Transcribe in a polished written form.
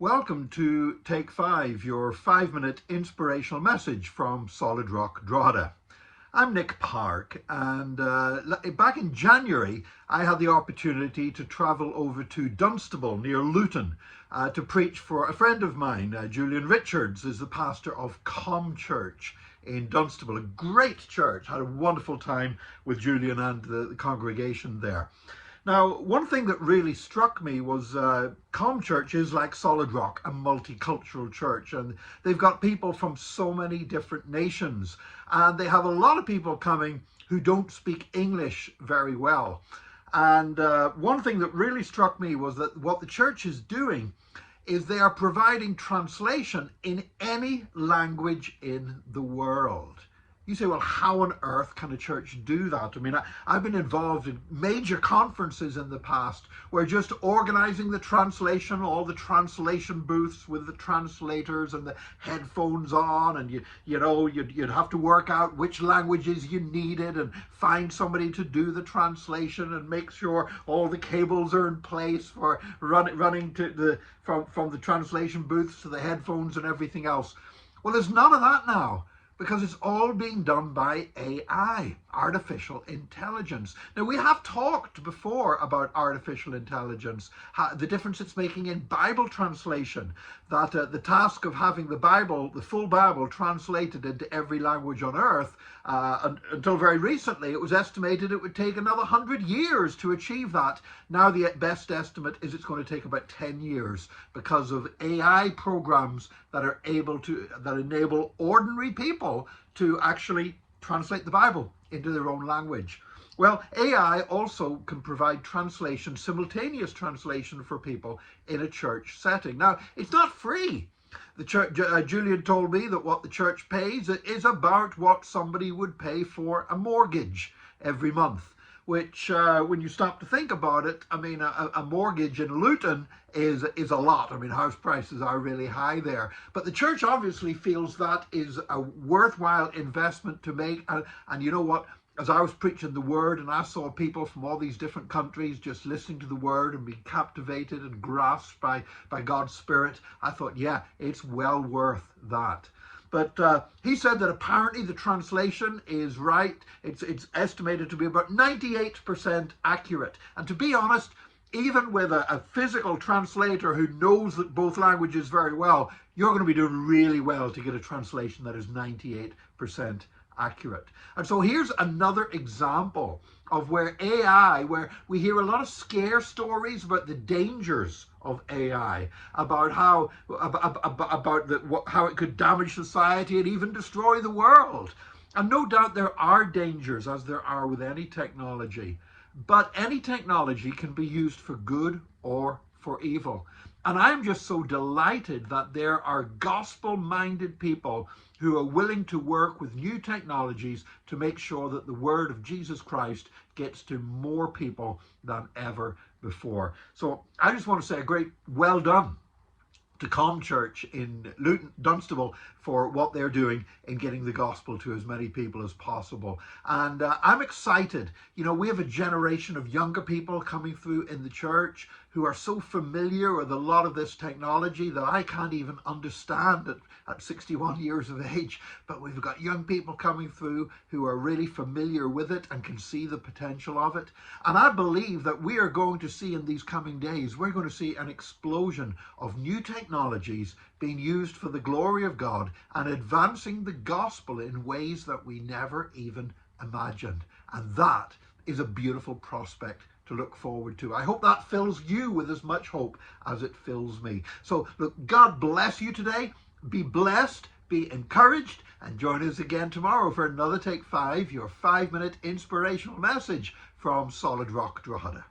Welcome to Take 5, your 5-minute inspirational message from Solid Rock Drogheda. I'm Nick Park, and back in January I had the opportunity to travel over to Dunstable near Luton to preach for a friend of mine. Julian Richards is the pastor of Com Church in Dunstable, a great church. Had a wonderful time with Julian and the congregation there. Now, one thing that really struck me was Com Church is like Solid Rock, a multicultural church, and they've got people from so many different nations, and they have a lot of people coming who don't speak English very well. And one thing that really struck me was that what the church is doing is they are providing translation in any language in the world. You say, well, how on earth can a church do that? I mean, I've been involved in major conferences in the past where just organizing the translation, all the translation booths with the translators and the headphones on, and you'd have to work out which languages you needed and find somebody to do the translation and make sure all the cables are in place for running to from the translation booths to the headphones and everything else. Well, there's none of that now, because it's all being done by AI, artificial intelligence. Now, we have talked before about artificial intelligence, the difference it's making in Bible translation, that the task of having the Bible, the full Bible, translated into every language on earth, until very recently, it was estimated it would take another 100 years to achieve that. Now, the best estimate is it's going to take about 10 years because of AI programs that are that enable ordinary people to actually translate the Bible into their own language. Well, AI also can provide translation, simultaneous translation for people in a church setting. Now, it's not free. The church, Julian told me that what the church pays is about what somebody would pay for a mortgage every month, which when you stop to think about it, I mean, a mortgage in Luton is a lot. I mean, house prices are really high there. But the church obviously feels that is a worthwhile investment to make. And you know what? As I was preaching the word and I saw people from all these different countries just listening to the word and being captivated and grasped by God's Spirit, I thought, yeah, it's well worth that. But he said that apparently the translation is right. It's estimated to be about 98% accurate. And to be honest, even with a physical translator who knows that both languages very well, you're going to be doing really well to get a translation that is 98% accurate. And so here's another example of where AI, where we hear a lot of scare stories about the dangers of AI, about how it could damage society and even destroy the world. And no doubt there are dangers, as there are with any technology, but any technology can be used for good or for evil. And I'm just so delighted that there are gospel-minded people who are willing to work with new technologies to make sure that the word of Jesus Christ gets to more people than ever before. So I just want to say a great well done to Com Church in Luton, Dunstable, for what they're doing in getting the gospel to as many people as possible. And I'm excited. You know, we have a generation of younger people coming through in the church who are so familiar with a lot of this technology that I can't even understand at 61 years of age. But we've got young people coming through who are really familiar with it and can see the potential of it. And I believe that we are going to see in these coming days, we're going to see an explosion of new technologies being used for the glory of God and advancing the gospel in ways that we never even imagined. And that is a beautiful prospect to look forward to. I hope that fills you with as much hope as it fills me. So look, God bless you today. Be blessed, be encouraged, and join us again tomorrow for another Take 5, your 5-minute inspirational message from Solid Rock Drogheda.